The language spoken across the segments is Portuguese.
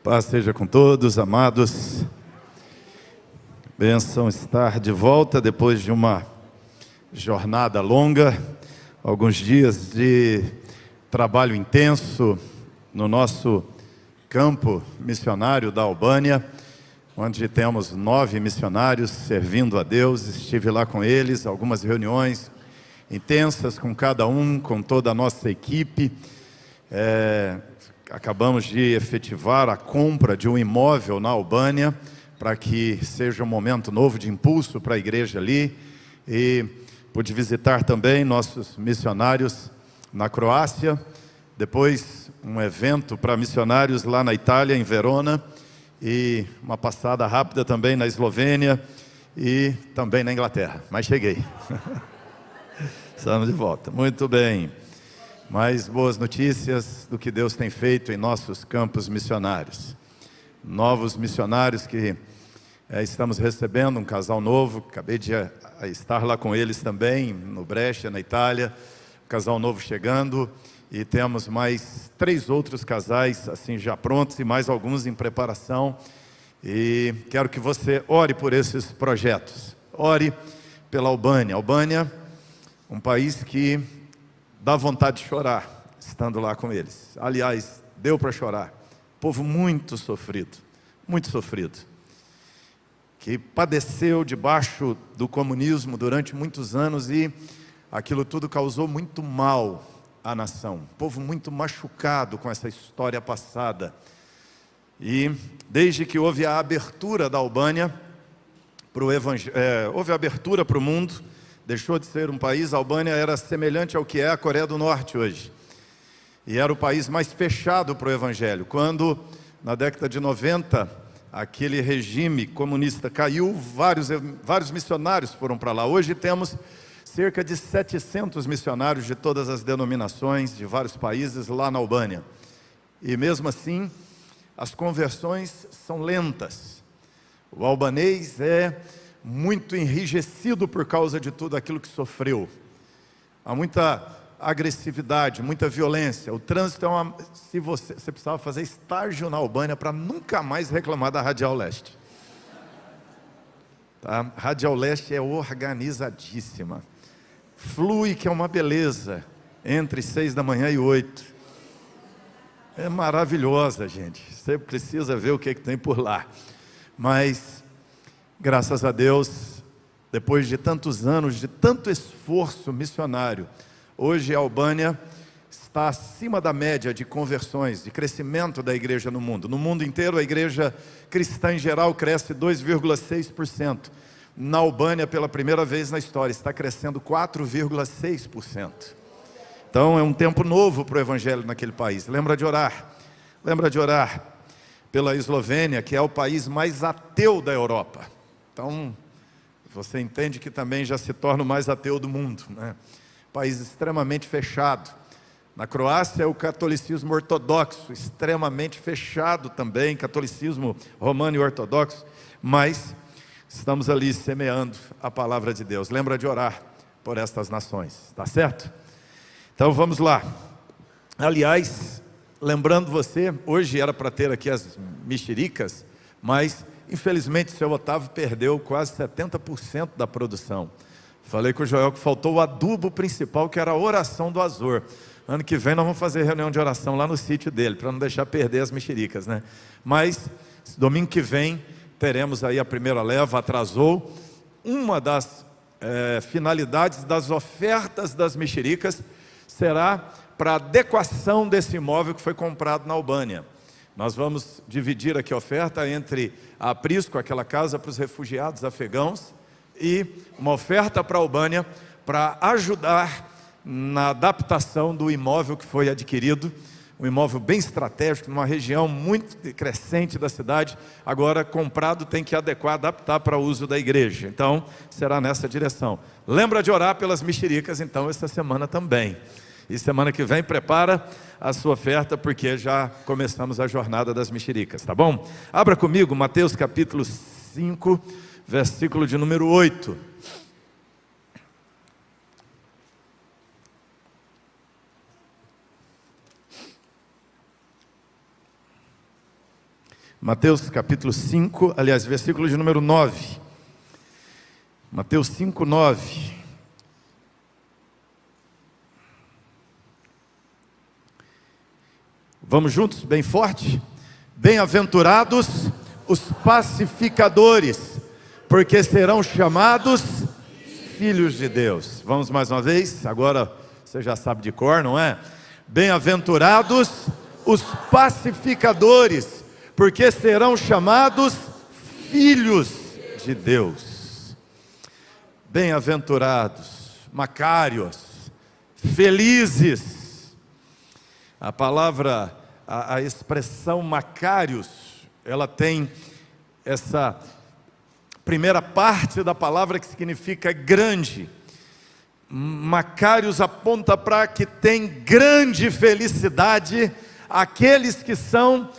Paz seja com todos, amados. Bênção estar de volta depois de uma jornada longa, alguns dias de trabalho intenso no nosso campo missionário da Albânia, onde temos 9 missionários servindo a Deus. Estive lá com eles, algumas reuniões intensas com cada um, com toda a nossa equipe. Acabamos de efetivar a compra de um imóvel na Albânia, para que seja um momento novo de impulso para a igreja ali. E pude visitar também nossos missionários na Croácia, depois um evento para missionários lá na Itália, em Verona, e uma passada rápida também na Eslovênia e também na Inglaterra, mas cheguei. Estamos de volta, muito bem. Mais boas notícias do que Deus tem feito em nossos campos missionários. Novos missionários que estamos recebendo, um casal novo, acabei de estar lá com eles também, no Brescia, na Itália, um casal novo chegando, e temos mais 3 outros casais assim já prontos e mais alguns em preparação, e quero que você ore por esses projetos, ore pela Albânia. Albânia, um país que dá vontade de chorar, estando lá com eles. Aliás, deu para chorar. Povo muito sofrido, que padeceu debaixo do comunismo durante muitos anos, e aquilo tudo causou muito mal à nação. Povo muito machucado com essa história passada. E desde que houve a abertura da Albânia para o evangelho, houve a abertura para o mundo, deixou de ser um país. A Albânia era semelhante ao que é a Coreia do Norte hoje. E era o país mais fechado para o evangelho. Quando, na década de 90, aquele regime comunista caiu, vários missionários foram para lá. Hoje temos cerca de 700 missionários de todas as denominações, de vários países, lá na Albânia. E mesmo assim, as conversões são lentas. O albanês é muito enrijecido por causa de tudo aquilo que sofreu. Há muita agressividade, muita violência. O trânsito se você precisava fazer estágio na Albânia para nunca mais reclamar da Radial Leste. Tá? Radial Leste é organizadíssima. Flui, que é uma beleza, entre 6 da manhã e 8. É maravilhosa, gente. Você precisa ver o que tem por lá. Mas graças a Deus, depois de tantos anos, de tanto esforço missionário, hoje a Albânia está acima da média de conversões, de crescimento da igreja no mundo. No mundo inteiro, a igreja cristã em geral cresce 2,6%. Na Albânia, pela primeira vez na história, está crescendo 4,6%. Então é um tempo novo para o evangelho naquele país. Lembra de orar pela Eslovênia, que é o país mais ateu da Europa. Então, você entende que também já se torna o mais ateu do mundo, né? País extremamente fechado. Na Croácia, o catolicismo ortodoxo, extremamente fechado também, catolicismo romano e ortodoxo, mas estamos ali semeando a palavra de Deus. Lembra de orar por estas nações, tá certo? Então vamos lá. Aliás, lembrando você, hoje era para ter aqui as mexericas, mas infelizmente o seu Otávio perdeu quase 70% da produção. Falei com o Joel que faltou o adubo principal, que era a oração do Azor. Ano que vem nós vamos fazer reunião de oração lá no sítio dele, para não deixar perder as mexericas, né? Mas domingo que vem teremos aí a primeira leva. Atrasou. Uma das finalidades das ofertas das mexericas será para a adequação desse imóvel que foi comprado na Albânia. Nós vamos dividir aqui a oferta entre a Aprisco, aquela casa para os refugiados afegãos, e uma oferta para a Albânia, para ajudar na adaptação do imóvel que foi adquirido, um imóvel bem estratégico, numa região muito crescente da cidade. Agora comprado, tem que adequar, adaptar para o uso da igreja. Então será nessa direção. Lembra de orar pelas mexericas então essa semana também. E semana que vem prepara a sua oferta, porque já começamos a jornada das mexericas, tá bom? Abra comigo Mateus capítulo 5, versículo de número 8. Mateus capítulo 5, aliás, versículo de número 9. Mateus 5, 9. Vamos juntos, bem forte? Bem-aventurados os pacificadores, porque serão chamados filhos de Deus. Vamos mais uma vez, agora você já sabe de cor, não é? Bem-aventurados os pacificadores, porque serão chamados filhos de Deus. Bem-aventurados, macários, felizes. A palavra, a expressão macários, ela tem essa primeira parte da palavra que significa grande. Macários aponta para que tem grande felicidade aqueles que são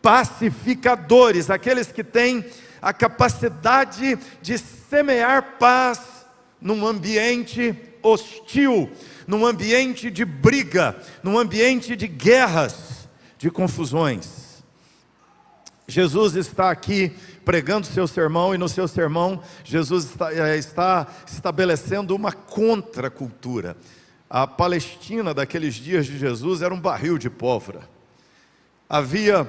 pacificadores, aqueles que têm a capacidade de semear paz num ambiente hostil, num ambiente de briga, num ambiente de guerras, de confusões. Jesus está aqui pregando seu sermão, e no seu sermão Jesus está estabelecendo uma contracultura. A Palestina daqueles dias de Jesus era um barril de pólvora. Havia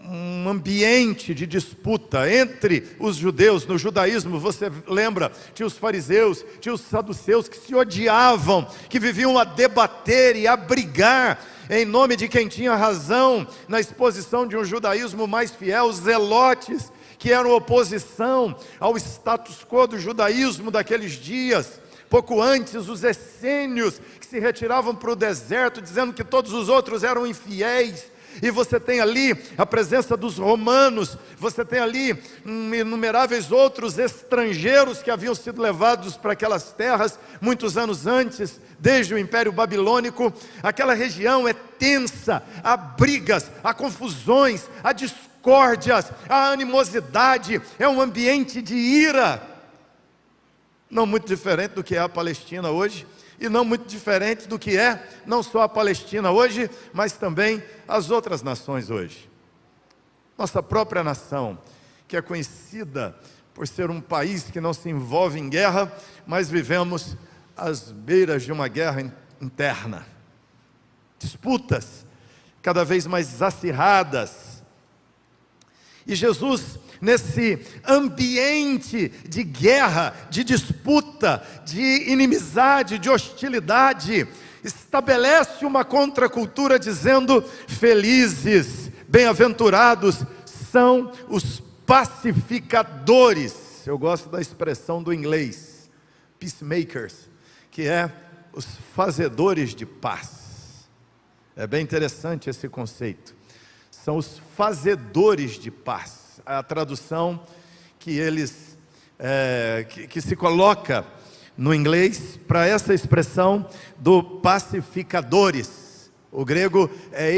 um ambiente de disputa entre os judeus. No judaísmo, você lembra, tinha os fariseus, tinha os saduceus que se odiavam, que viviam a debater e a brigar em nome de quem tinha razão, na exposição de um judaísmo mais fiel. Os zelotes, que eram oposição ao status quo do judaísmo daqueles dias. Pouco antes, os essênios, que se retiravam para o deserto, dizendo que todos os outros eram infiéis. E você tem ali a presença dos romanos, você tem ali inumeráveis outros estrangeiros que haviam sido levados para aquelas terras muitos anos antes, desde o Império Babilônico. Aquela região é tensa, há brigas, há confusões, há discórdias, há animosidade, é um ambiente de ira, não muito diferente do que é a Palestina hoje, e não muito diferente do que é, não só a Palestina hoje, mas também as outras nações hoje. Nossa própria nação, que é conhecida por ser um país que não se envolve em guerra, mas vivemos às beiras de uma guerra interna. Disputas cada vez mais acirradas. E Jesus, nesse ambiente de guerra, de disputa, de inimizade, de hostilidade, estabelece uma contracultura dizendo: felizes, bem-aventurados são os pacificadores. Eu gosto da expressão do inglês, peacemakers, que é os fazedores de paz. É bem interessante esse conceito. São os fazedores de paz. A tradução que eles que se coloca no inglês para essa expressão do pacificadores. O grego é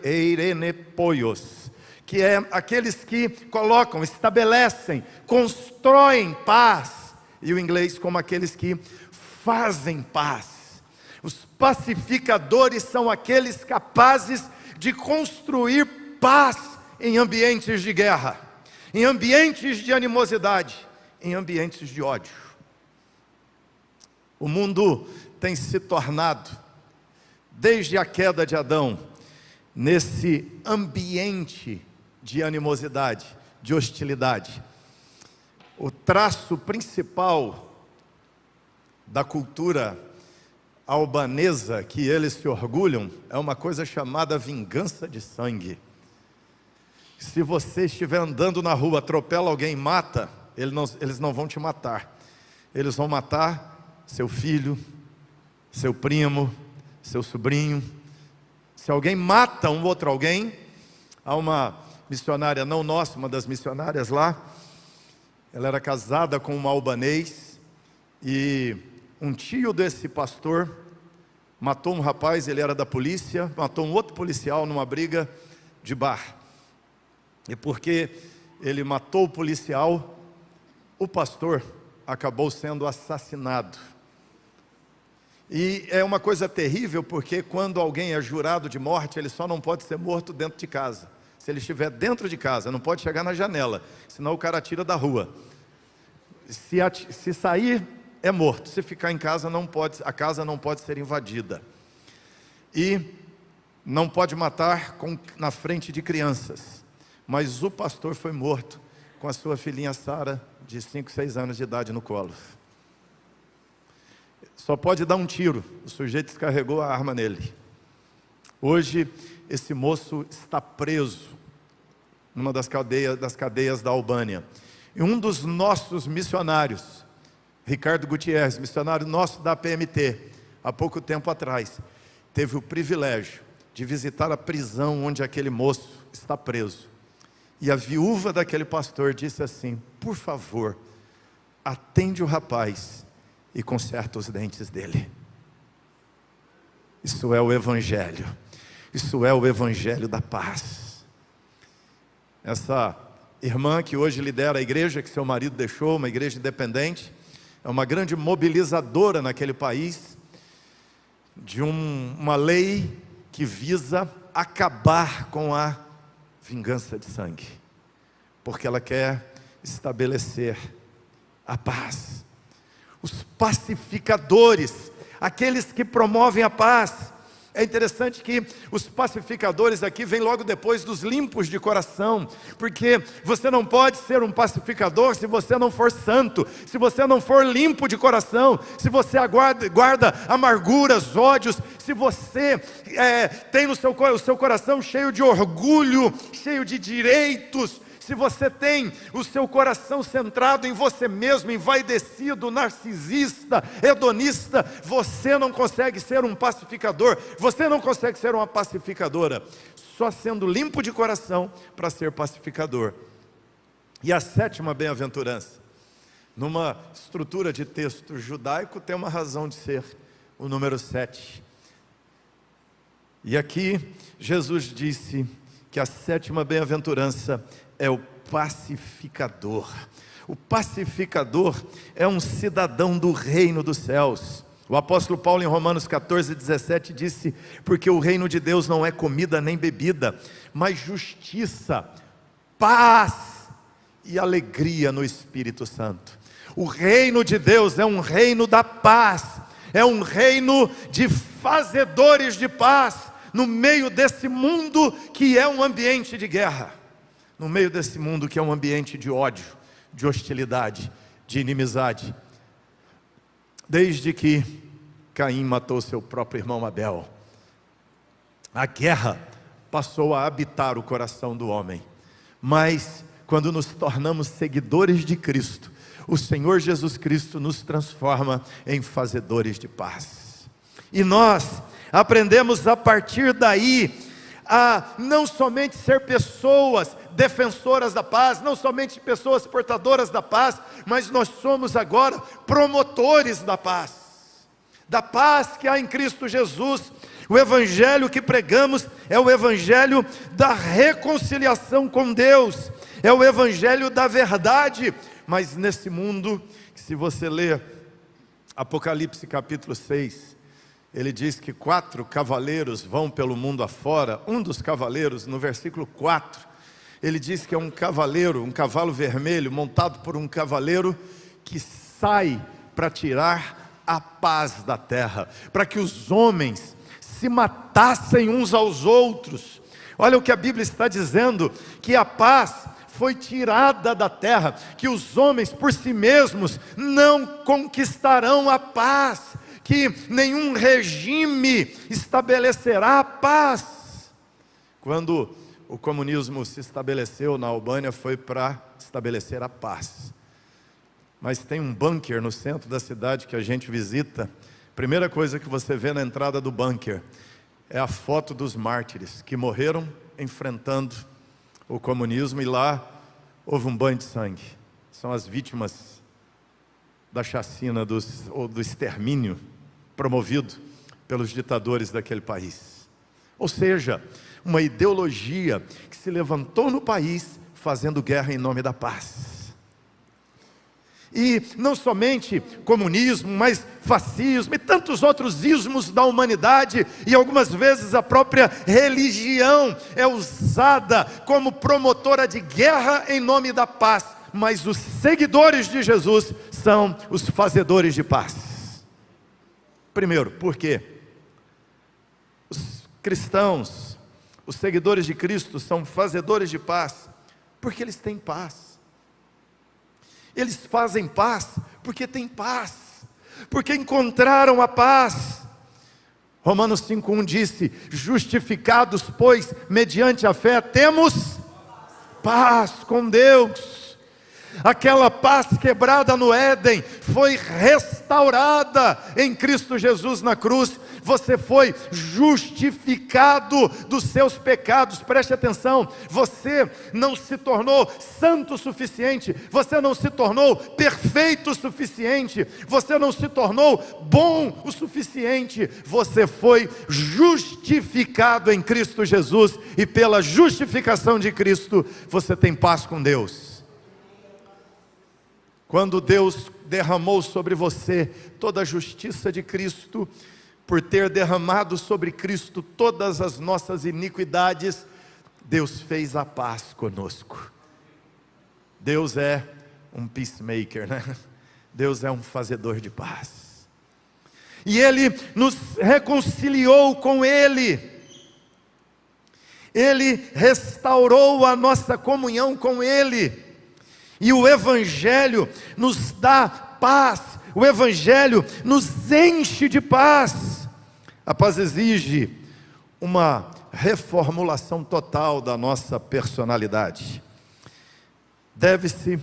eirenepoios, que é aqueles que colocam, estabelecem, constroem paz. E o inglês como aqueles que fazem paz. Os pacificadores são aqueles capazes de construir paz em ambientes de guerra, em ambientes de animosidade, em ambientes de ódio. O mundo tem se tornado, desde a queda de Adão, nesse ambiente de animosidade, de hostilidade. O traço principal da cultura albanesa que eles se orgulham é uma coisa chamada vingança de sangue. Se você estiver andando na rua, atropela alguém, mata, eles não vão te matar. Eles vão matar seu filho, seu primo, seu sobrinho. Se alguém mata um outro alguém, há uma missionária, não nossa, uma das missionárias lá, ela era casada com um albanês, e um tio desse pastor matou um rapaz, ele era da polícia, matou um outro policial numa briga de bar. E porque ele matou o policial, o pastor acabou sendo assassinado. E é uma coisa terrível, porque quando alguém é jurado de morte, ele só não pode ser morto dentro de casa. Se ele estiver dentro de casa, não pode chegar na janela, senão o cara tira da rua. Se sair, é morto. Se ficar em casa, a casa não pode ser invadida. E não pode matar na frente de crianças. Mas o pastor foi morto com a sua filhinha Sara, de 5, 6 anos de idade, no colo. Só pode dar um tiro. O sujeito descarregou a arma nele. Hoje, esse moço está preso numa das cadeias da Albânia. E um dos nossos missionários, Ricardo Gutierrez, missionário nosso da PMT, há pouco tempo atrás, teve o privilégio de visitar a prisão onde aquele moço está preso. E a viúva daquele pastor disse assim: por favor, atende o rapaz e conserta os dentes dele. Isso é o Evangelho. Isso é o Evangelho da paz. Essa irmã que hoje lidera a igreja, que seu marido deixou, uma igreja independente, é uma grande mobilizadora naquele país, de uma lei que visa acabar com a vingança de sangue, porque ela quer estabelecer a paz. Os pacificadores, aqueles que promovem a paz. É interessante que os pacificadores aqui vêm logo depois dos limpos de coração, porque você não pode ser um pacificador se você não for santo, se você não for limpo de coração, se você guarda amarguras, ódios, se você tem o seu coração cheio de orgulho, cheio de direitos, se você tem o seu coração centrado em você mesmo, envaidecido, narcisista, hedonista, você não consegue ser um pacificador, você não consegue ser uma pacificadora, só sendo limpo de coração para ser pacificador. E a 7ª bem-aventurança, numa estrutura de texto judaico, tem uma razão de ser, o número 7. E aqui Jesus disse que a 7ª bem-aventurança é o pacificador. O pacificador é um cidadão do reino dos céus. O apóstolo Paulo em Romanos 14:17 disse: porque o reino de Deus não é comida nem bebida, mas justiça, paz e alegria no Espírito Santo. O reino de Deus é um reino da paz, é um reino de fazedores de paz, no meio desse mundo que é um ambiente de guerra, no meio desse mundo que é um ambiente de ódio, de hostilidade, de inimizade. Desde que Caim matou seu próprio irmão Abel, a guerra passou a habitar o coração do homem. Mas quando nos tornamos seguidores de Cristo, o Senhor Jesus Cristo nos transforma em fazedores de paz. E nós aprendemos a partir daí a não somente ser pessoas defensoras da paz, não somente pessoas portadoras da paz, mas nós somos agora promotores da paz que há em Cristo Jesus. O Evangelho que pregamos é o Evangelho da reconciliação com Deus, é o Evangelho da verdade. Mas nesse mundo, se você ler Apocalipse capítulo 6, ele diz que 4 cavaleiros vão pelo mundo afora. Um dos cavaleiros, no versículo 4, ele diz que é um cavalo vermelho, montado por um cavaleiro que sai para tirar a paz da terra, para que os homens se matassem uns aos outros. Olha o que a Bíblia está dizendo, que a paz foi tirada da terra, que os homens por si mesmos não conquistarão a paz, que nenhum regime estabelecerá a paz. Quando o comunismo se estabeleceu na Albânia, foi para estabelecer a paz. Mas tem um bunker no centro da cidade que a gente visita. Primeira coisa que você vê na entrada do bunker é a foto dos mártires que morreram enfrentando o comunismo, e lá houve um banho de sangue. São as vítimas da chacina ou do extermínio promovido pelos ditadores daquele país. Ou seja, uma ideologia que se levantou no país fazendo guerra em nome da paz. E não somente comunismo, mas fascismo e tantos outros ismos da humanidade, e algumas vezes a própria religião é usada como promotora de guerra em nome da paz, mas os seguidores de Jesus são os fazedores de paz. Primeiro, por quê? Os cristãos, os seguidores de Cristo são fazedores de paz, porque eles têm paz. Eles fazem paz porque têm paz, porque encontraram a paz. Romanos 5,1 disse: justificados, pois, mediante a fé, temos paz com Deus. Aquela paz quebrada no Éden foi restaurada em Cristo Jesus na cruz. Você foi justificado dos seus pecados. Preste atenção, você não se tornou santo o suficiente, você não se tornou perfeito o suficiente, você não se tornou bom o suficiente, você foi justificado em Cristo Jesus, e pela justificação de Cristo, você tem paz com Deus. Quando Deus derramou sobre você toda a justiça de Cristo, por ter derramado sobre Cristo todas as nossas iniquidades, Deus fez a paz conosco. Deus é um peacemaker, né? Deus é um fazedor de paz. E Ele nos reconciliou com Ele. Ele restaurou a nossa comunhão com Ele. E o Evangelho nos dá paz. O Evangelho nos enche de paz. A paz exige uma reformulação total da nossa personalidade. Deve-se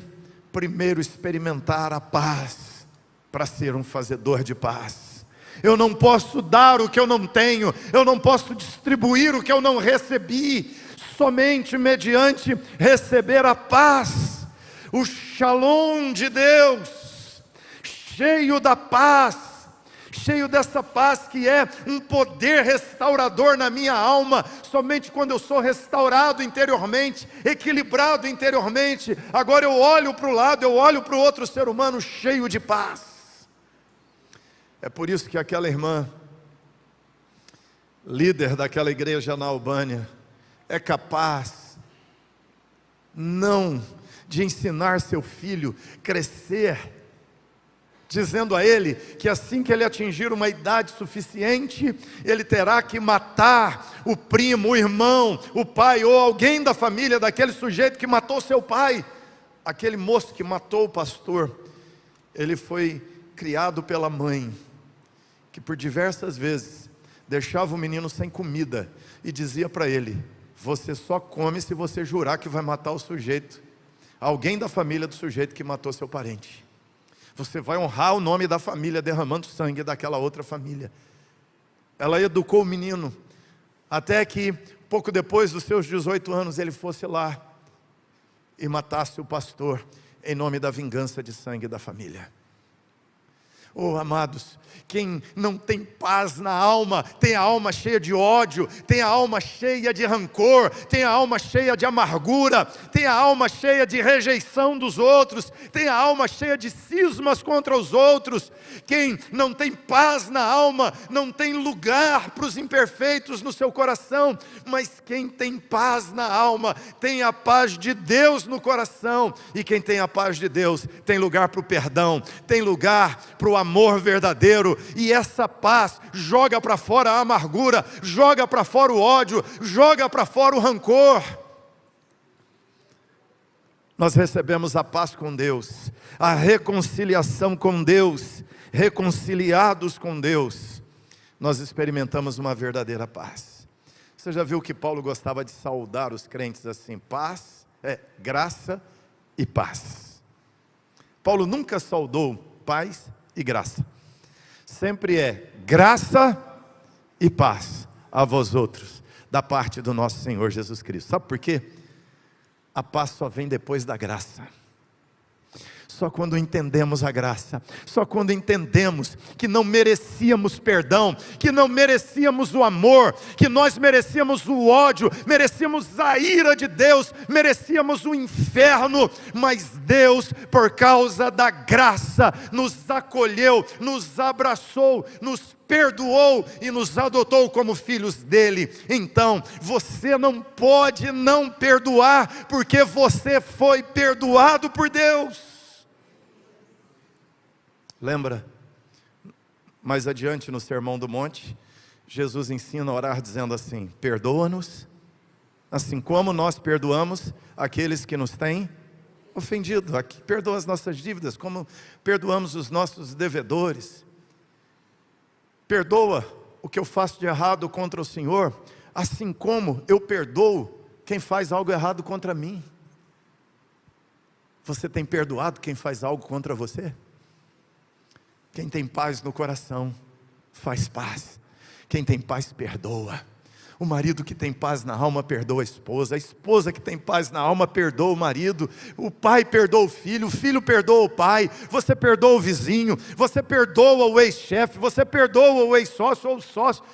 primeiro experimentar a paz para ser um fazedor de paz. Eu não posso dar o que eu não tenho, eu não posso distribuir o que eu não recebi, somente mediante receber a paz, o shalom de Deus, cheio da paz, cheio dessa paz que é um poder restaurador na minha alma. Somente quando eu sou restaurado interiormente, equilibrado interiormente, agora eu olho para o lado, eu olho para o outro ser humano cheio de paz. É por isso que aquela irmã, líder daquela igreja na Albânia, é capaz não de ensinar seu filho crescer, dizendo a ele que assim que ele atingir uma idade suficiente, ele terá que matar o primo, o irmão, o pai ou alguém da família daquele sujeito que matou seu pai. Aquele moço que matou o pastor, ele foi criado pela mãe, que por diversas vezes deixava o menino sem comida e dizia para ele: você só come se você jurar que vai matar o sujeito, alguém da família do sujeito que matou seu parente. Você vai honrar o nome da família derramando sangue daquela outra família. Ela educou o menino até que pouco depois dos seus 18 anos ele fosse lá e matasse o pastor em nome da vingança de sangue da família. Oh, amados, quem não tem paz na alma, tem a alma cheia de ódio, tem a alma cheia de rancor, tem a alma cheia de amargura, tem a alma cheia de rejeição dos outros, tem a alma cheia de cismas contra os outros. Quem não tem paz na alma, não tem lugar para os imperfeitos no seu coração, mas quem tem paz na alma, tem a paz de Deus no coração, e quem tem a paz de Deus, tem lugar para o perdão, tem lugar para o amor verdadeiro, e essa paz joga para fora a amargura, joga para fora o ódio, joga para fora o rancor. Nós recebemos a paz com Deus, a reconciliação com Deus, reconciliados com Deus, nós experimentamos uma verdadeira paz. Você já viu que Paulo gostava de saudar os crentes assim: paz, graça e paz. Paulo nunca saudou paz e graça, sempre é graça e paz a vós outros, da parte do nosso Senhor Jesus Cristo. Sabe por quê? A paz só vem depois da graça. Só quando entendemos a graça, só quando entendemos que não merecíamos perdão, que não merecíamos o amor, que nós merecíamos o ódio, merecíamos a ira de Deus, merecíamos o inferno, mas Deus, por causa da graça, nos acolheu, nos abraçou, nos perdoou e nos adotou como filhos dele. Então, você não pode não perdoar, porque você foi perdoado por Deus. Lembra, mais adiante no Sermão do Monte, Jesus ensina a orar dizendo assim: perdoa-nos, assim como nós perdoamos aqueles que nos têm ofendido. Aqui, perdoa as nossas dívidas, como perdoamos os nossos devedores. Perdoa o que eu faço de errado contra o Senhor, assim como eu perdoo quem faz algo errado contra mim. Você tem perdoado quem faz algo contra você? Quem tem paz no coração, faz paz. Quem tem paz, perdoa. O marido que tem paz na alma, perdoa a esposa que tem paz na alma, perdoa o marido, o pai perdoa o filho perdoa o pai, você perdoa o vizinho, você perdoa o ex-chefe, você perdoa o ex-sócio ou o sócio.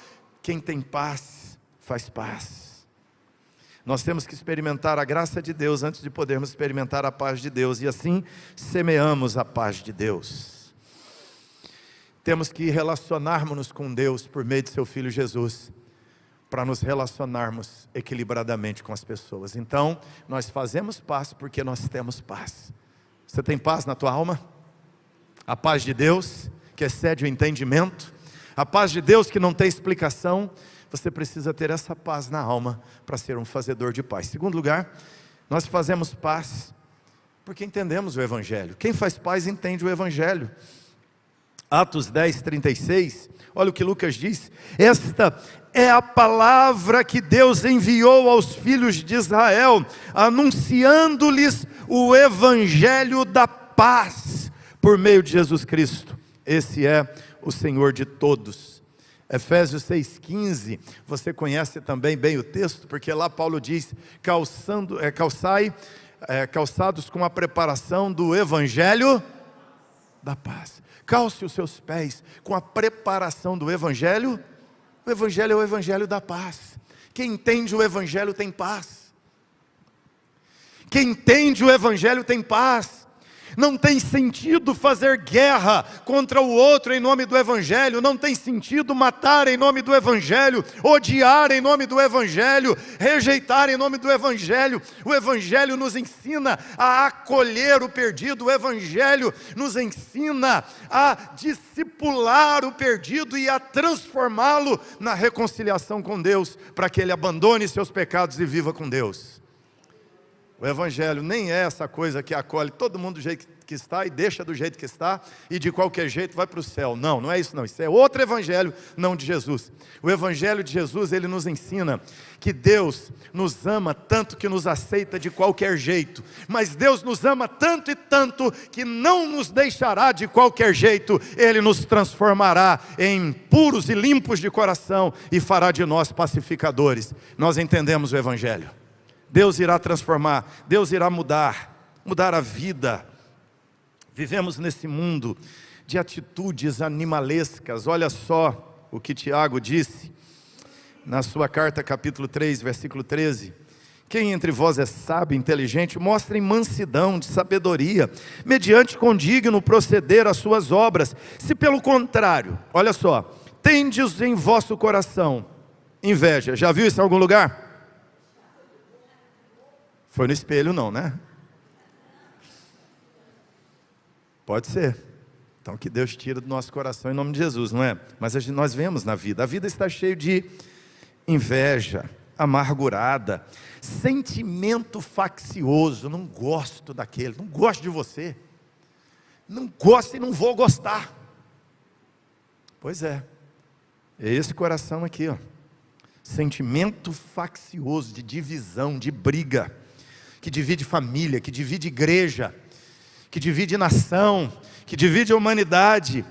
Quem tem paz, faz paz. Nós temos que experimentar a graça de Deus antes de podermos experimentar a paz de Deus, e assim semeamos a paz de Deus. Temos que relacionarmos-nos com Deus por meio de seu Filho Jesus, para nos relacionarmos equilibradamente com as pessoas. Então, nós fazemos paz porque nós temos paz. Você tem paz na tua alma? A paz de Deus, que excede o entendimento, a paz de Deus que não tem explicação. Você precisa ter essa paz na alma para ser um fazedor de paz. Segundo lugar, nós fazemos paz porque entendemos o Evangelho. Quem faz paz entende o Evangelho. Atos 10, 36, olha o que Lucas diz: esta é a palavra que Deus enviou aos filhos de Israel, anunciando-lhes o Evangelho da paz, por meio de Jesus Cristo. Esse é o Senhor de todos. Efésios 6,15, você conhece também bem o texto, porque lá Paulo diz: calçados com a preparação do Evangelho da paz. Calce os seus pés com a preparação do Evangelho. O Evangelho é o Evangelho da paz. Quem entende o Evangelho tem paz. Quem entende o Evangelho tem paz. Não tem sentido fazer guerra contra o outro em nome do Evangelho. Não tem sentido matar em nome do Evangelho, odiar em nome do Evangelho, rejeitar em nome do Evangelho. O Evangelho nos ensina a acolher o perdido. O Evangelho nos ensina a discipular o perdido e a transformá-lo na reconciliação com Deus, para que ele abandone seus pecados e viva com Deus. O Evangelho nem é essa coisa que acolhe todo mundo do jeito que está e deixa do jeito que está e de qualquer jeito vai para o céu. Não, não é isso não. Isso é outro Evangelho, não de Jesus. O Evangelho de Jesus, ele nos ensina que Deus nos ama tanto que nos aceita de qualquer jeito. Mas Deus nos ama tanto e tanto que não nos deixará de qualquer jeito. Ele nos transformará em puros e limpos de coração e fará de nós pacificadores. Nós entendemos o Evangelho. Deus irá transformar, Deus irá mudar a vida. Vivemos nesse mundo de atitudes animalescas. Olha só o que Tiago disse na sua carta, capítulo 3, versículo 13. Quem entre vós é sábio, inteligente, mostrem mansidão de sabedoria, mediante condigno proceder às suas obras. Se pelo contrário, olha só, tendes em vosso coração inveja. Já viu isso em algum lugar? Foi no espelho não, né? Pode ser. Então que Deus tira do nosso coração em nome de Jesus, não é? Mas nós vemos na vida, a vida está cheia de inveja, amargurada, sentimento faccioso. Não gosto daquele, não gosto de você, não gosto e não vou gostar. Pois é esse coração aqui, ó. Sentimento faccioso, de divisão, de briga, que divide família, que divide igreja, que divide nação, que divide a humanidade.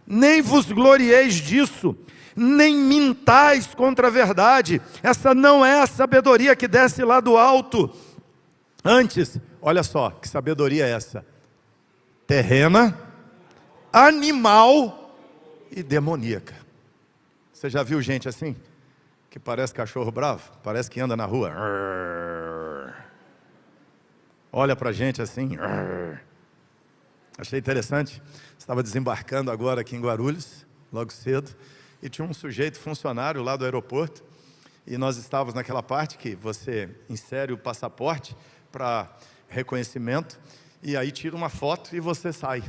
Nem vos glorieis disso, nem mintais contra a verdade. Essa não é a sabedoria que desce lá do alto. Antes, olha só, que sabedoria é essa? terrena, animal e demoníaca. Você já viu gente assim? Que parece cachorro bravo? Parece que anda na rua. Olha pra gente assim. Achei interessante. Estava desembarcando agora aqui em Guarulhos, logo cedo, e tinha um sujeito funcionário lá do aeroporto, e nós estávamos naquela parte que você insere o passaporte para reconhecimento, e aí tira uma foto e você sai.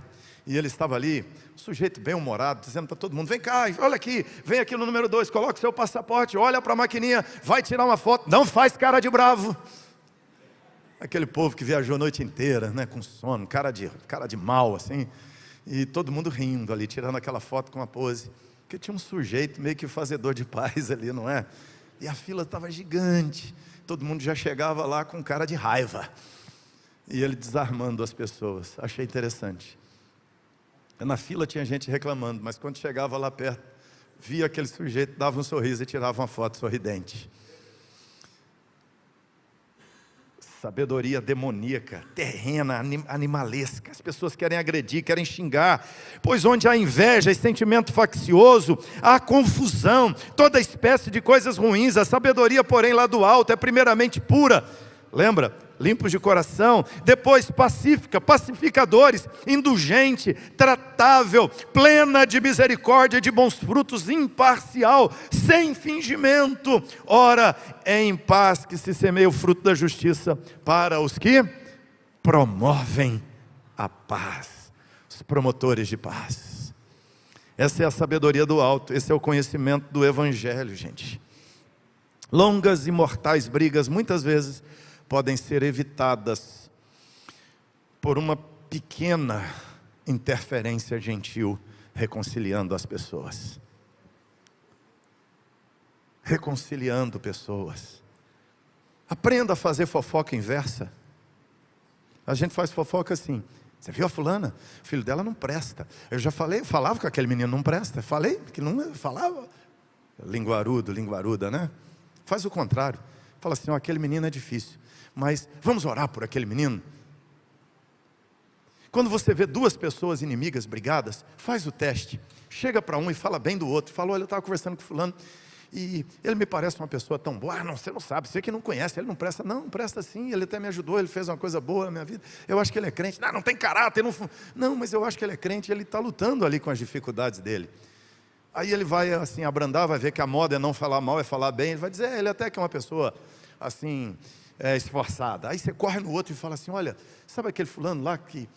E ele estava ali, um sujeito bem humorado, dizendo para todo mundo: vem cá, olha aqui, vem aqui no número 2, coloca o seu passaporte, olha para a maquininha, vai tirar uma foto, não faz cara de bravo. Aquele povo que viajou a noite inteira, né, com sono, cara de mal, assim, e todo mundo rindo ali, tirando aquela foto com a pose, porque tinha um sujeito meio que fazedor de paz ali, não é? E a fila estava gigante, todo mundo já chegava lá com cara de raiva, e ele desarmando as pessoas. Achei interessante. Na fila tinha gente reclamando, mas quando chegava lá perto, via aquele sujeito, dava um sorriso e tirava uma foto sorridente. Sabedoria demoníaca, terrena, animalesca. As pessoas querem agredir, querem xingar, pois onde há inveja e sentimento faccioso, há confusão, toda espécie de coisas ruins. A sabedoria, porém, lá do alto é primeiramente pura. Lembra? Limpos de coração, depois pacífica, pacificadores, indulgente, tratável, plena de misericórdia e de bons frutos, imparcial, sem fingimento. Ora, é em paz que se semeia o fruto da justiça para os que promovem a paz, os promotores de paz. Essa é a sabedoria do alto, esse é o conhecimento do Evangelho, gente. Longas e mortais brigas, muitas vezes, podem ser evitadas por uma pequena interferência gentil, reconciliando as pessoas. Reconciliando pessoas. Aprenda a fazer fofoca inversa. A gente faz fofoca assim: você viu a fulana? O filho dela não presta. Eu já falava que aquele menino não presta. Falei que não falava. Linguarudo, linguaruda, né? Faz o contrário. Fala assim: ó, aquele menino é difícil, mas vamos orar por aquele menino. Quando você vê duas pessoas inimigas brigadas, faz o teste. Chega para um e fala bem do outro. Fala: olha, eu estava conversando com fulano e ele me parece uma pessoa tão boa. Ah, não, você não sabe, você que não conhece, ele não presta. Não, presta sim, ele até me ajudou, ele fez uma coisa boa na minha vida. Eu acho que ele é crente. Não, não tem caráter. Não, mas eu acho que ele é crente, ele está lutando ali com as dificuldades dele. Aí ele vai assim abrandar, vai ver que a moda é não falar mal, é falar bem. Ele vai dizer: ele até que é uma pessoa assim, esforçada. Aí você corre no outro e fala assim: olha, sabe aquele fulano lá que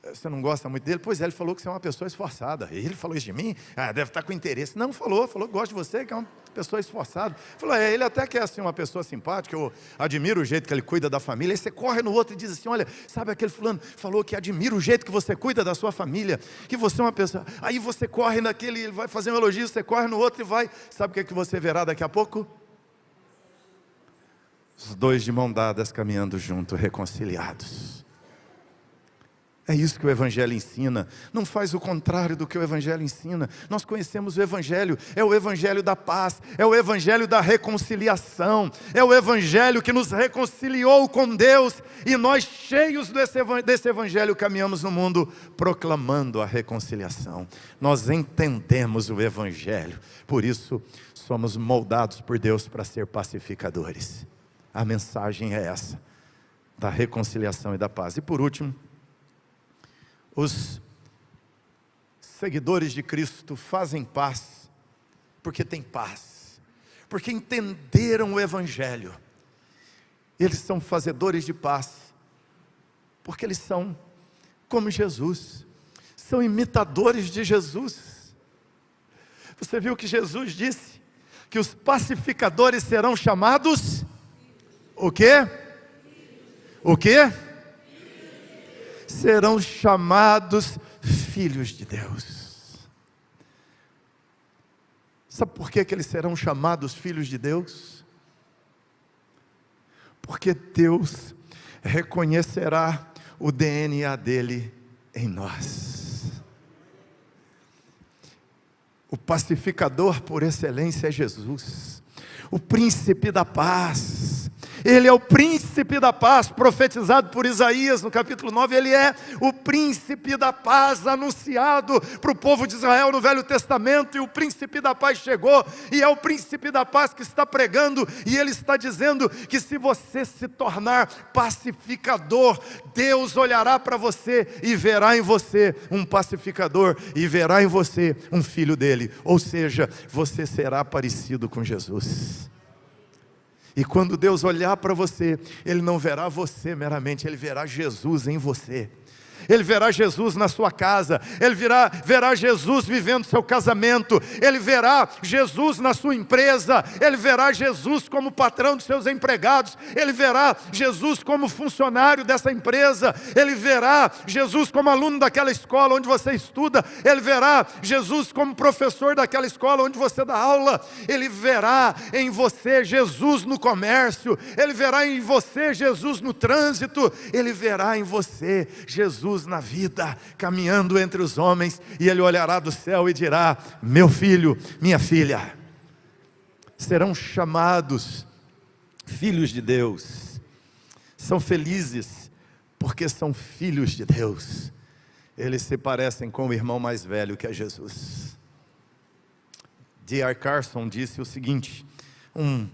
você não gosta muito dele? Pois é, ele falou que você é uma pessoa esforçada. E ele falou isso de mim? Ah, deve estar com interesse. Não, falou que gosta de você, que é uma pessoa esforçada. Falou: ele até que é assim uma pessoa simpática, eu admiro o jeito que ele cuida da família. Aí você corre no outro e diz assim: olha, sabe aquele fulano falou que admira o jeito que você cuida da sua família, que você é uma pessoa. Aí você corre naquele, ele vai fazer um elogio, você corre no outro e vai. Sabe o que você verá daqui a pouco? Os dois de mão dadas caminhando junto, reconciliados. É isso que o Evangelho ensina. Não faz o contrário do que o Evangelho ensina. Nós conhecemos o Evangelho. É o Evangelho da paz. É o Evangelho da reconciliação. É o Evangelho que nos reconciliou com Deus. E nós, cheios desse Evangelho, caminhamos no mundo proclamando a reconciliação. Nós entendemos o Evangelho. Por isso, somos moldados por Deus para ser pacificadores. A mensagem é essa, da reconciliação e da paz. E por último, os seguidores de Cristo fazem paz, porque tem paz, porque entenderam o Evangelho. Eles são fazedores de paz, porque eles são como Jesus, são imitadores de Jesus. Você viu que Jesus disse? Que os pacificadores serão chamados o quê? O quê? Serão chamados filhos de Deus. Sabe por que eles serão chamados filhos de Deus? Porque Deus reconhecerá o DNA dele em nós. O pacificador por excelência é Jesus, o príncipe da paz. Ele é o príncipe da paz, profetizado por Isaías no capítulo 9. Ele é o príncipe da paz, anunciado para o povo de Israel no Velho Testamento. E o príncipe da paz chegou, e é o príncipe da paz que está pregando. E ele está dizendo que se você se tornar pacificador, Deus olhará para você e verá em você um pacificador, e verá em você um filho dele. Ou seja, você será parecido com Jesus. E quando Deus olhar para você, Ele não verá você meramente, Ele verá Jesus em você. Ele verá Jesus na sua casa, Ele verá Jesus vivendo seu casamento, Ele verá Jesus na sua empresa, Ele verá Jesus como patrão dos seus empregados, Ele verá Jesus como funcionário dessa empresa, Ele verá Jesus como aluno daquela escola onde você estuda, Ele verá Jesus como professor daquela escola onde você dá aula, Ele verá em você Jesus no comércio, Ele verá em você Jesus no trânsito, Ele verá em você Jesus na vida, caminhando entre os homens, e Ele olhará do céu e dirá: meu filho, minha filha, serão chamados filhos de Deus. São felizes porque são filhos de Deus. Eles se parecem com o irmão mais velho, que é Jesus. D.A. Carson disse o seguinte, um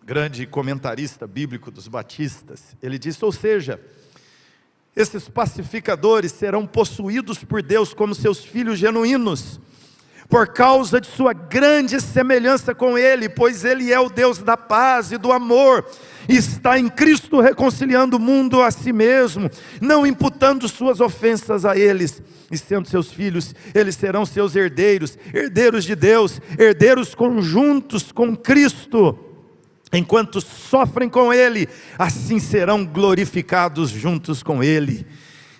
grande comentarista bíblico dos batistas, ele disse: ou seja, esses pacificadores serão possuídos por Deus como seus filhos genuínos, por causa de sua grande semelhança com Ele, pois Ele é o Deus da paz e do amor, e está em Cristo reconciliando o mundo a si mesmo, não imputando suas ofensas a eles. E sendo seus filhos, eles serão seus herdeiros, herdeiros de Deus, herdeiros conjuntos com Cristo. Enquanto sofrem com Ele, assim serão glorificados juntos com Ele.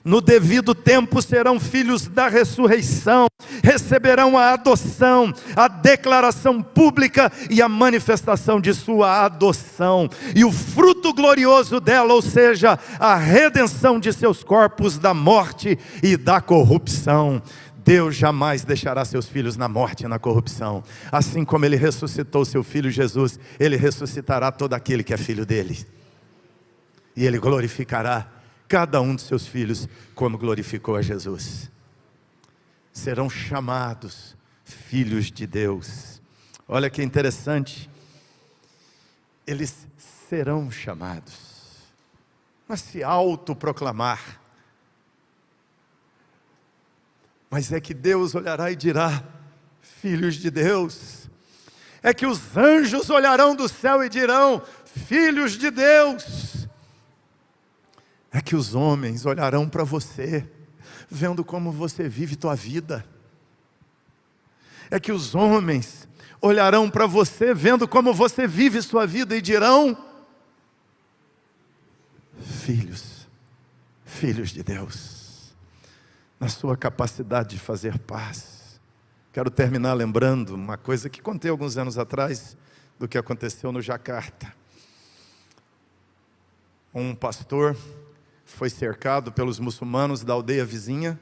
No devido tempo serão filhos da ressurreição, receberão a adoção, a declaração pública e a manifestação de sua adoção, e o fruto glorioso dela, ou seja, a redenção de seus corpos da morte e da corrupção. Deus jamais deixará seus filhos na morte e na corrupção. Assim como Ele ressuscitou seu Filho Jesus, Ele ressuscitará todo aquele que é filho dele. E Ele glorificará cada um dos seus filhos, como glorificou a Jesus. Serão chamados filhos de Deus. Olha que interessante. Eles serão chamados. Mas se autoproclamar. Mas é que Deus olhará e dirá: filhos de Deus. É que os anjos olharão do céu e dirão: filhos de Deus. É que os homens olharão para você, vendo como você vive tua vida. É que os homens olharão para você, vendo como você vive sua vida, e dirão: filhos de Deus. Na sua capacidade de fazer paz. Quero terminar lembrando uma coisa que contei alguns anos atrás, do que aconteceu no Jacarta. Um pastor foi cercado pelos muçulmanos da aldeia vizinha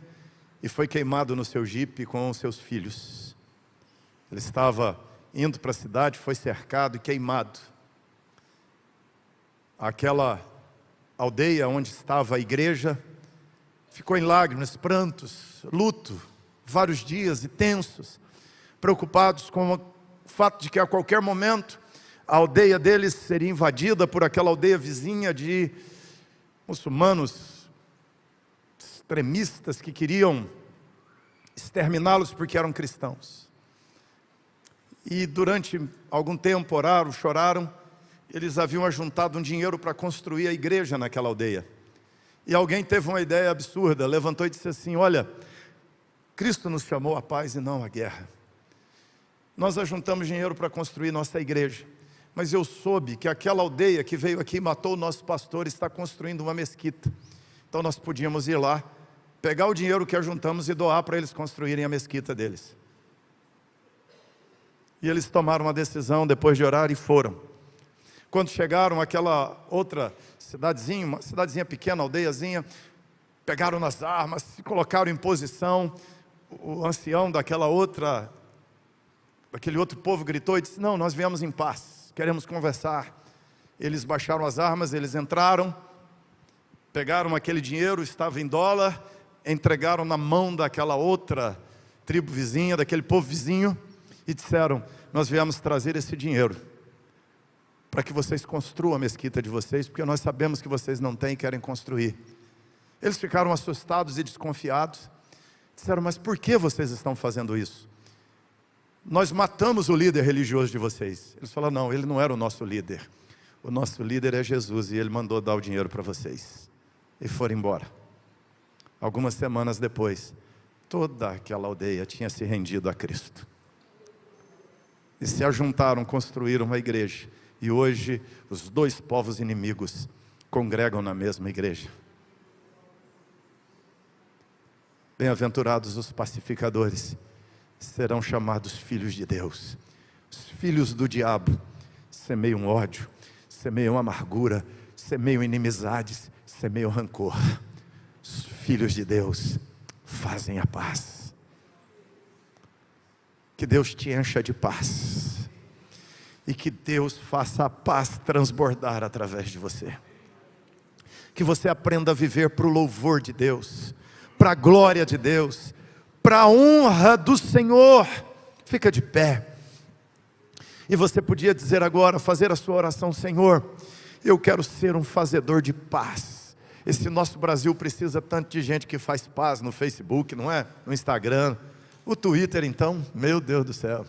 e foi queimado no seu jipe com os seus filhos. Ele estava indo para a cidade, foi cercado e queimado. Aquela aldeia onde estava a igreja ficou em lágrimas, prantos, luto, vários dias e tensos, preocupados com o fato de que a qualquer momento a aldeia deles seria invadida por aquela aldeia vizinha de muçulmanos extremistas que queriam exterminá-los porque eram cristãos. E durante algum tempo oraram, choraram. Eles haviam ajuntado um dinheiro para construir a igreja naquela aldeia. E alguém teve uma ideia absurda, levantou e disse assim: olha, Cristo nos chamou à paz e não à guerra. Nós ajuntamos dinheiro para construir nossa igreja, mas eu soube que aquela aldeia que veio aqui e matou o nosso pastor está construindo uma mesquita. Então nós podíamos ir lá, pegar o dinheiro que ajuntamos e doar para eles construírem a mesquita deles. E eles tomaram uma decisão depois de orar e foram. Quando chegaram àquela outra cidadezinha, uma cidadezinha pequena, aldeiazinha, pegaram nas armas, se colocaram em posição. O ancião daquele outro povo gritou e disse: não, nós viemos em paz, queremos conversar. Eles baixaram as armas, eles entraram, pegaram aquele dinheiro, estava em dólar, entregaram na mão daquela outra tribo vizinha, daquele povo vizinho, e disseram: nós viemos trazer esse dinheiro para que vocês construam a mesquita de vocês, porque nós sabemos que vocês não têm e querem construir. Eles ficaram assustados e desconfiados, disseram: mas por que vocês estão fazendo isso? Nós matamos o líder religioso de vocês. Eles falaram: não, ele não era o nosso líder. O nosso líder é Jesus, e ele mandou dar o dinheiro para vocês. E foram embora. Algumas semanas depois, toda aquela aldeia tinha se rendido a Cristo. E se ajuntaram, construíram uma igreja. E hoje, os dois povos inimigos congregam na mesma igreja. Bem-aventurados os pacificadores, serão chamados filhos de Deus. Os filhos do diabo semeiam ódio, semeiam amargura, semeiam inimizades, semeiam rancor. Os filhos de Deus fazem a paz. Que Deus te encha de paz, e que Deus faça a paz transbordar através de você. Que você aprenda a viver para o louvor de Deus, para a glória de Deus, para a honra do Senhor. Fica de pé. E você podia dizer agora, fazer a sua oração: Senhor, eu quero ser um fazedor de paz. Esse nosso Brasil precisa tanto de gente que faz paz no Facebook, não é? No Instagram, o Twitter então, meu Deus do céu.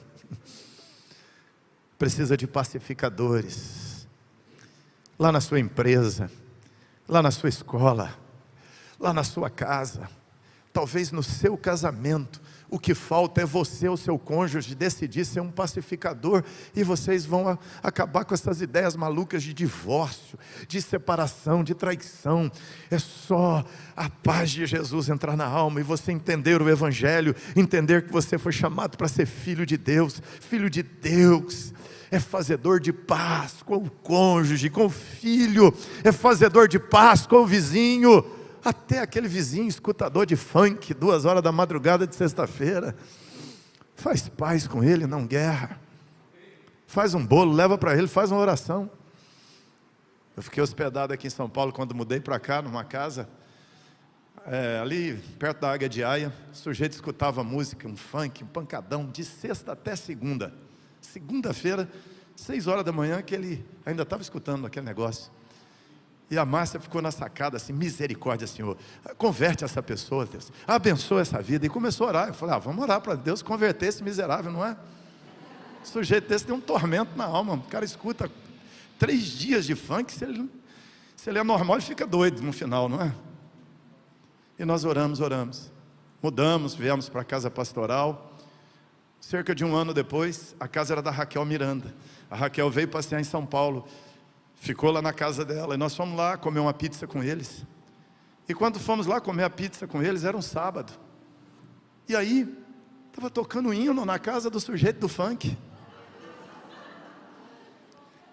Precisa de pacificadores. Lá na sua empresa, lá na sua escola, lá na sua casa, talvez no seu casamento. O que falta é você ou seu cônjuge decidir ser um pacificador, e vocês vão acabar com essas ideias malucas de divórcio, de separação, de traição. É só a paz de Jesus entrar na alma e você entender o Evangelho, entender que você foi chamado para ser filho de Deus. Filho de Deus é fazedor de paz com o cônjuge, com o filho, é fazedor de paz com o vizinho. Até aquele vizinho escutador de funk, 2 horas da madrugada de sexta-feira, faz paz com ele, não guerra. Faz um bolo, leva para ele, faz uma oração. Eu fiquei hospedado aqui em São Paulo quando mudei para cá, numa casa ali perto da Águia de Aia. O sujeito escutava música, um funk, um pancadão, de sexta até segunda. Segunda-feira, 6 horas da manhã, que ele ainda estava escutando aquele negócio. E a Márcia ficou na sacada assim: misericórdia, Senhor, converte essa pessoa, Deus, abençoa essa vida. E começou a orar. Eu falei: vamos orar para Deus converter esse miserável, não é? O sujeito desse tem um tormento na alma. O cara escuta 3 dias de funk, se ele é normal, ele fica doido no final, não é? E nós oramos, mudamos, viemos para a casa pastoral. Cerca de 1 ano depois, a casa era da Raquel Miranda. A Raquel veio passear em São Paulo, ficou lá na casa dela, e nós fomos lá comer uma pizza com eles. E quando fomos lá comer a pizza com eles, era um sábado. E aí, estava tocando hino na casa do sujeito do funk.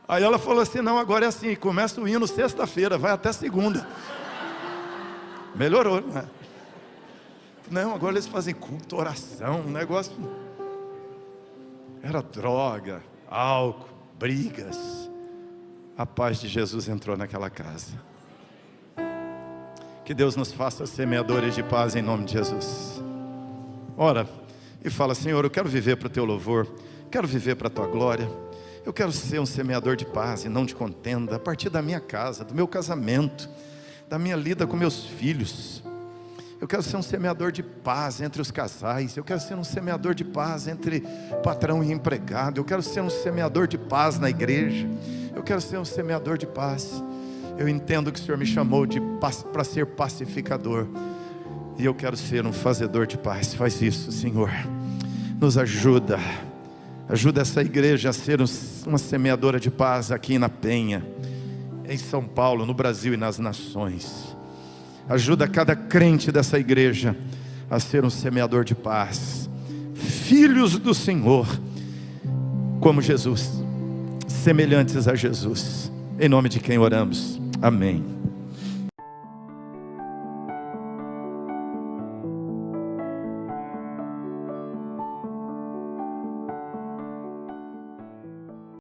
Aí ela falou assim: não, agora é assim, começa o hino sexta-feira, vai até segunda. Melhorou, não é? Não, agora eles fazem culto, oração, um negócio. Era droga, álcool, brigas. A paz de Jesus entrou naquela casa. Que Deus nos faça semeadores de paz em nome de Jesus. Ora, e fala: Senhor, eu quero viver para o teu louvor, quero viver para a tua glória. Eu quero ser um semeador de paz e não de contenda, a partir da minha casa, do meu casamento, da minha lida com meus filhos. Eu quero ser um semeador de paz entre os casais. Eu quero ser um semeador de paz entre patrão e empregado. Eu quero ser um semeador de paz na igreja. Eu quero ser um semeador de paz. Eu entendo que o Senhor me chamou para ser pacificador, e eu quero ser um fazedor de paz. Faz isso, Senhor. Nos ajuda. Ajuda essa igreja a ser uma semeadora de paz aqui na Penha, em São Paulo, no Brasil e nas nações. Ajuda cada crente dessa igreja a ser um semeador de paz. Filhos do Senhor, como Jesus, semelhantes a Jesus. Em nome de quem oramos. Amém.